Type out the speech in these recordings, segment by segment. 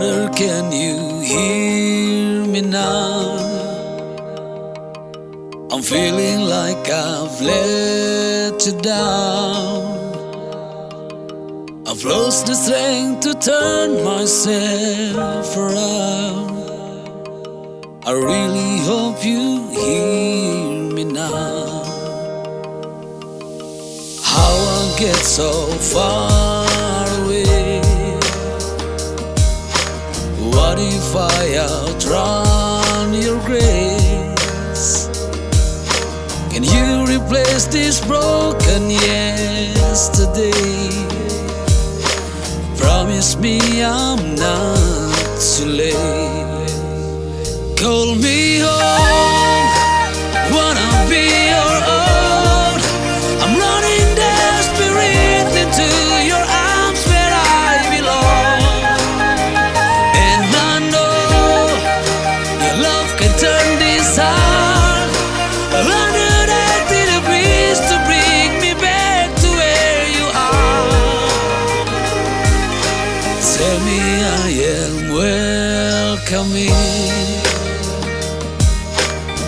Brother, can you hear me now? I'm feeling like I've let you down. I've lost the strength to turn myself around. I really hope you hear me now. How I get so far away? What if I outrun your grace? Can you replace this broken yesterday? Promise me I'm not too late. Call me home, wanna be your own. I'm running desperate into your arms where I belong. And I know your love can turn this heart 180 degrees to bring me back to where you are. Tell me I am welcoming.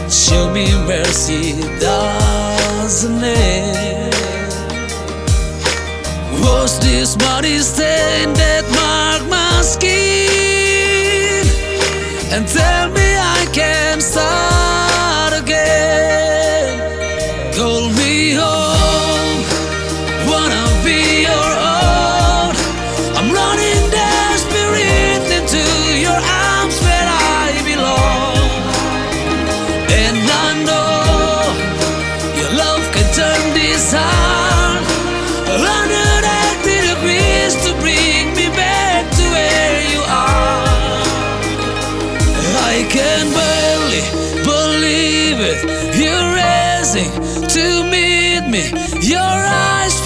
Show me mercy doesn't end. Was this muddy stain that marked my skin? And tell me I can start again. Call me home, wanna be your own. I'm running desperate into your arms where I belong. And I know your love can turn this heart 180 degrees to bring me back to where you are. I can barely believe it. You're raising to meet me. Your eyes